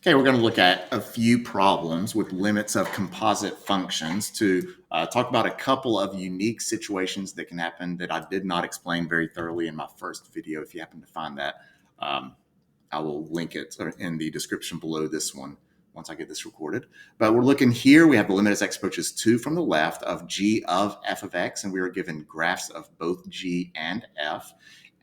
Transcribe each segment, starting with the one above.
Okay, we're going to look at a few problems with limits of composite functions to talk about a couple of unique situations that can happen that I did not explain very thoroughly in my first video. If you happen to find that, I will link it in the description below this one once I get this recorded. But we're looking here, we have the limit as x approaches 2 from the left of g of f of x, and we are given graphs of both g and f.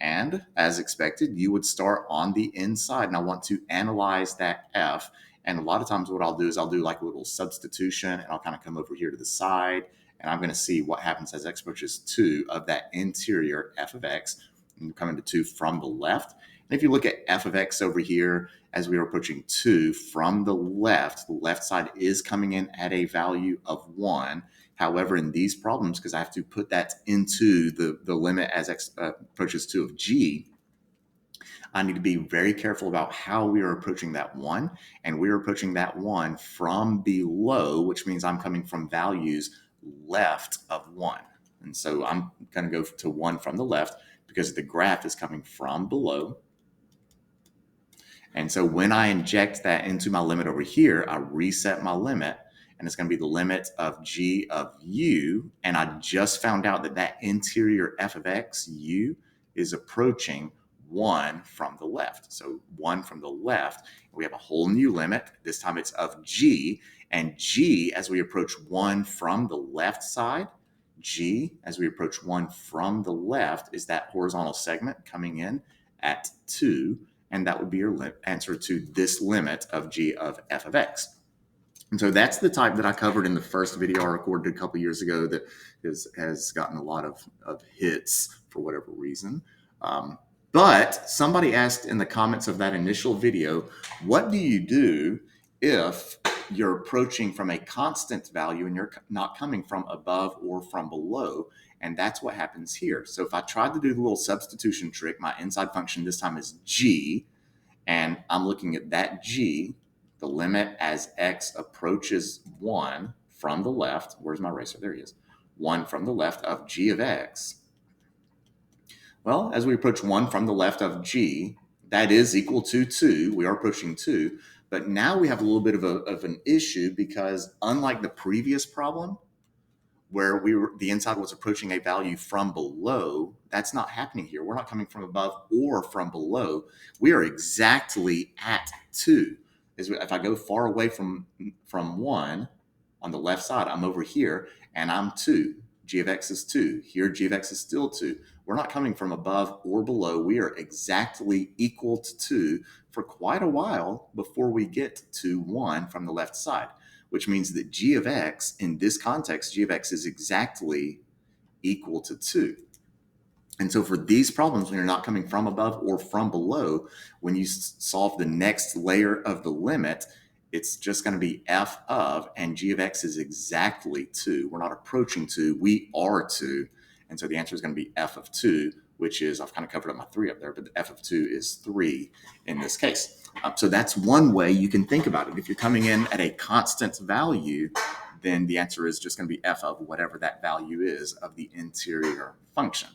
And as expected, you would start on the inside. And I want to analyze that f. And a lot of times what I'll do is I'll do like a little substitution, and I'll kind of come over here to the side, and I'm going to see what happens as x approaches 2 of that interior f of x, and coming to 2 from the left. And if you look at f of x over here, as we are approaching 2 from the left side is coming in at a value of 1. However, in these problems, because I have to put that into the limit as x approaches 2 of g, I need to be very careful about how we are approaching that 1. And we are approaching that 1 from below, which means I'm coming from values left of 1. And so I'm going to go to 1 from the left because the graph is coming from below. And so when I inject that into my limit over here, I reset my limit, and it's going to be the limit of g of u. And I just found out that that interior f of x, u, is approaching 1 from the left. So 1 from the left, we have a whole new limit. This time it's of g, and g, as we approach 1 from the left side, g, as we approach 1 from the left, is that horizontal segment coming in at 2. And that would be your answer to this limit of g of f of x. And so that's the type that I covered in the first video I recorded a couple years ago that has gotten a lot of hits for whatever reason. But somebody asked in the comments of that initial video, what do you do if you're approaching from a constant value and you're not coming from above or from below? And that's what happens here. So if I tried to do the little substitution trick, my inside function this time is g, and I'm looking at that g, the limit as x approaches 1 from the left. Where's my eraser? There he is. 1 from the left of g of x. Well, as we approach 1 from the left of g, that is equal to 2. We are approaching 2. But now we have a little bit of an issue because unlike the previous problem, where the inside was approaching a value from below, that's not happening here. We're not coming from above or from below. We are exactly at 2. If I go far away from 1 on the left side, I'm over here and I'm 2. G of x is 2. Here, G of x is still 2. We're not coming from above or below. We are exactly equal to 2 for quite a while before we get to 1 from the left side, which means that g of x, in this context, g of x is exactly equal to 2. And so for these problems, when you're not coming from above or from below, when you solve the next layer of the limit, it's just going to be f of, and g of x is exactly 2. We're not approaching 2, we are 2. And so the answer is going to be f of 2, which is, I've kind of covered up my 3 up there, but the f of 2 is 3 in this case. So that's one way you can think about it. If you're coming in at a constant value, then the answer is just going to be f of whatever that value is of the interior function.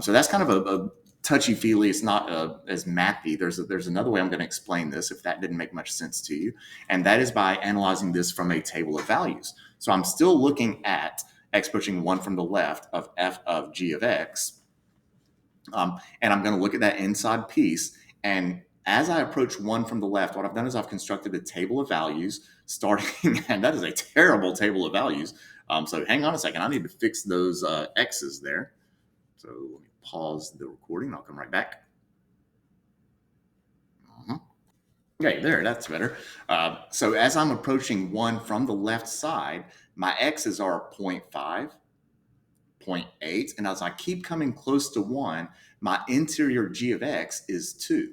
So that's kind of a touchy-feely. It's not as mathy. There's another way I'm going to explain this if that didn't make much sense to you, and that is by analyzing this from a table of values. So I'm still looking at x approaching 1 from the left of f of g of x, and I'm going to look at that inside piece, and as I approach 1 from the left, what I've done is I've constructed a table of values starting, and that is a terrible table of values. So hang on a second. I need to fix those x's there. So let me pause the recording. I'll come right back. Okay, there, that's better. So as I'm approaching 1 from the left side, my x's are 0.5, 0.8, and as I keep coming close to 1, my interior g of x is 2.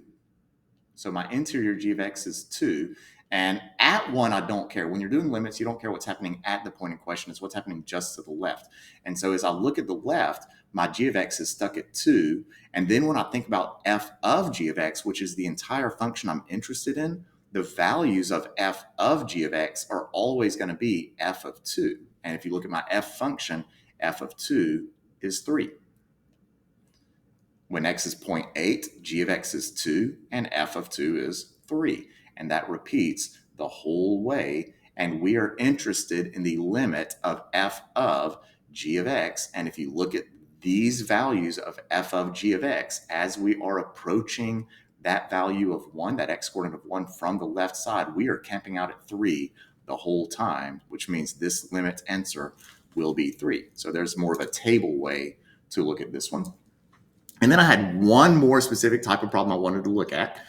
So my interior g of x is 2. And at 1, I don't care. When you're doing limits, you don't care what's happening at the point in question. It's what's happening just to the left. And so as I look at the left, my g of x is stuck at 2. And then when I think about f of g of x, which is the entire function I'm interested in, the values of f of g of x are always going to be f of 2. And if you look at my f function, f of 2 is 3. When x is 0.8, g of x is 2, and f of 2 is 3. and that repeats the whole way. And we are interested in the limit of f of g of x. And if you look at these values of f of g of x, as we are approaching that value of 1, that x coordinate of 1 from the left side, we are camping out at 3 the whole time, which means this limit answer will be 3. So there's more of a table way to look at this one. And then I had one more specific type of problem I wanted to look at.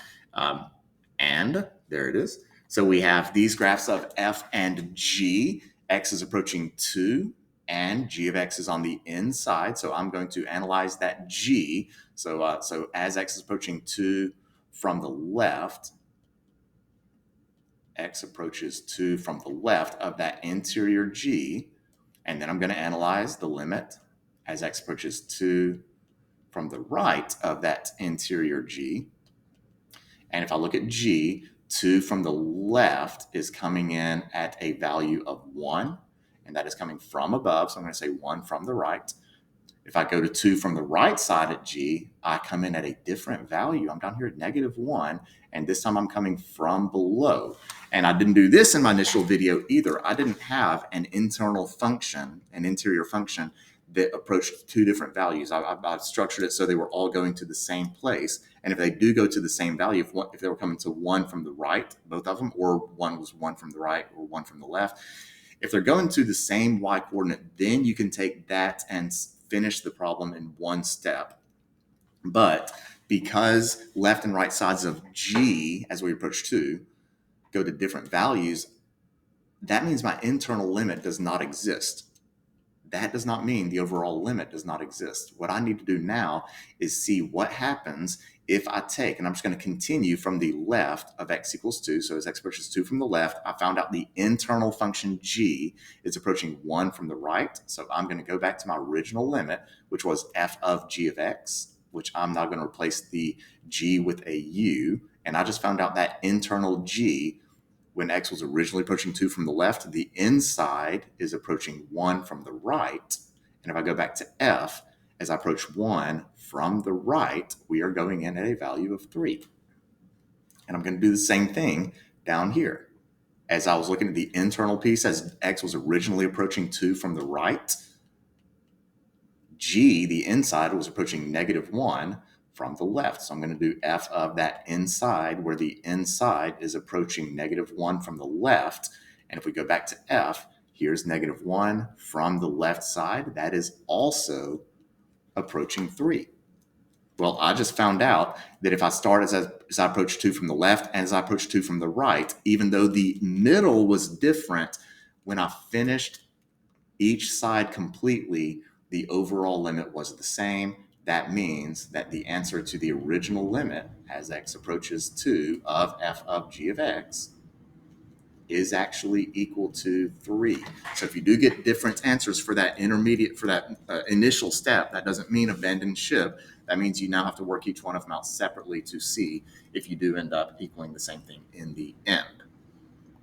And there it is. So we have these graphs of f and g. X is approaching 2, and g of x is on the inside. So I'm going to analyze that g. So as x is approaching 2 from the left, x approaches 2 from the left of that interior g. And then I'm going to analyze the limit as x approaches 2 from the right of that interior g. And if I look at g, 2 from the left is coming in at a value of 1, and that is coming from above. So I'm going to say 1 from the right. If I go to 2 from the right side at g, I come in at a different value. I'm down here at -1, and this time I'm coming from below. And I didn't do this in my initial video either. I didn't have an internal function, an interior function, that approached 2 different values. I've structured it so they were all going to the same place. And if they do go to the same value, if they were coming to 1 from the right, both of them, or one was 1 from the right or 1 from the left, if they're going to the same y coordinate, then you can take that and finish the problem in one step. But because left and right sides of g, as we approach 2, go to different values, that means my internal limit does not exist. That does not mean the overall limit does not exist. What I need to do now is see what happens if I take, and I'm just going to continue from the left of x equals 2. So as x approaches 2 from the left, I found out the internal function g is approaching 1 from the right. So I'm going to go back to my original limit, which was f of g of x, which I'm now going to replace the g with a u. And I just found out that internal g, when x was originally approaching 2 from the left, the inside is approaching 1 from the right. And if I go back to f, as I approach 1 from the right, we are going in at a value of 3. And I'm going to do the same thing down here. As I was looking at the internal piece, as x was originally approaching 2 from the right, g, the inside, was approaching -1 from the left. So I'm going to do f of that inside, where the inside is approaching -1 from the left. And if we go back to f, here's -1 from the left side. That is also approaching 3. Well, I just found out that if I start as I approach 2 from the left and as I approach 2 from the right, even though the middle was different, when I finished each side completely, the overall limit was the same. That means that the answer to the original limit as x approaches 2 of f of g of x is actually equal to 3. So if you do get different answers for that intermediate, for that initial step, that doesn't mean abandon ship. That means you now have to work each one of them out separately to see if you do end up equaling the same thing in the end.